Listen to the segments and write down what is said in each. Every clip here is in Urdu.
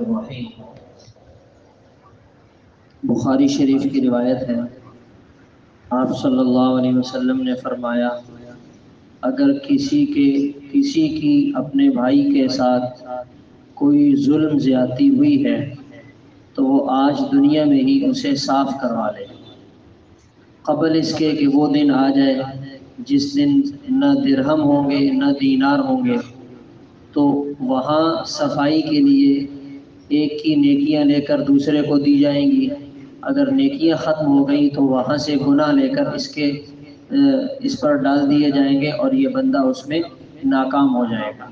الرحیم۔ بخاری شریف کی روایت ہے، آپ صلی اللہ علیہ وسلم نے فرمایا، اگر کسی کی اپنے بھائی کے ساتھ کوئی ظلم زیادتی ہوئی ہے تو وہ آج دنیا میں ہی اسے صاف کروا لے، قبل اس کے کہ وہ دن آ جائے جس دن نہ درہم ہوں گے نہ دینار ہوں گے، تو وہاں صفائی کے لیے ایک کی نیکیاں لے کر دوسرے کو دی جائیں گی، اگر نیکیاں ختم ہو گئیں تو وہاں سے گناہ لے کر اس پر ڈال دیے جائیں گے اور یہ بندہ اس میں ناکام ہو جائے گا۔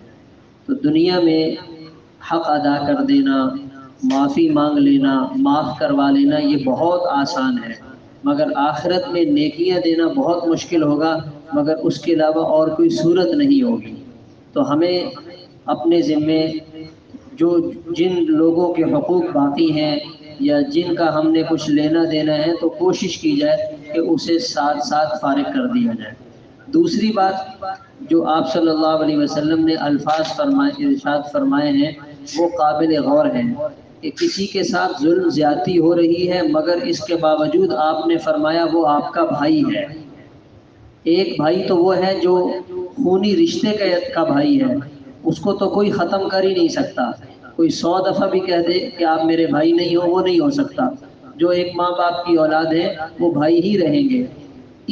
تو دنیا میں حق ادا کر دینا، معافی مانگ لینا، معاف کروا لینا یہ بہت آسان ہے، مگر آخرت میں نیکیاں دینا بہت مشکل ہوگا، مگر اس کے علاوہ اور کوئی صورت نہیں ہوگی۔ تو ہمیں اپنے ذمے جن لوگوں کے حقوق باقی ہیں یا جن کا ہم نے کچھ لینا دینا ہے تو کوشش کی جائے کہ اسے ساتھ ساتھ فارغ کر دیا جائے۔ دوسری بات جو آپ صلی اللہ علیہ وسلم نے ارشاد فرمائے ہیں وہ قابل غور ہیں کہ کسی کے ساتھ ظلم زیادتی ہو رہی ہے مگر اس کے باوجود آپ نے فرمایا وہ آپ کا بھائی ہے۔ ایک بھائی تو وہ ہے جو خونی رشتے کا بھائی ہے، اس کو تو کوئی ختم کر ہی نہیں سکتا، کوئی 100 دفعہ بھی کہہ دے کہ آپ میرے بھائی نہیں ہو وہ نہیں ہو سکتا، جو ایک ماں باپ کی اولاد ہے وہ بھائی ہی رہیں گے۔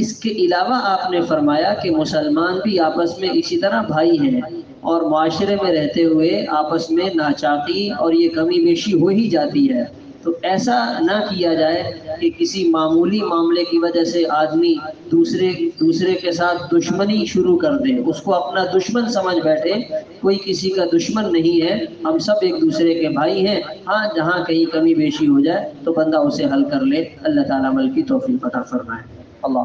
اس کے علاوہ آپ نے فرمایا کہ مسلمان بھی آپس میں اسی طرح بھائی ہیں، اور معاشرے میں رہتے ہوئے آپس میں ناچاقی اور یہ کمی بیشی ہو ہی جاتی ہے، تو ایسا نہ کیا جائے کہ کسی معمولی معاملے کی وجہ سے آدمی دوسرے کے ساتھ دشمنی شروع کر دے، اس کو اپنا دشمن سمجھ بیٹھے۔ کوئی کسی کا دشمن نہیں ہے، ہم سب ایک دوسرے کے بھائی ہیں، ہاں جہاں کہیں کمی بیشی ہو جائے تو بندہ اسے حل کر لے۔ اللہ تعالیٰ عمل کی توفیق عطا فرمائے۔ اللہ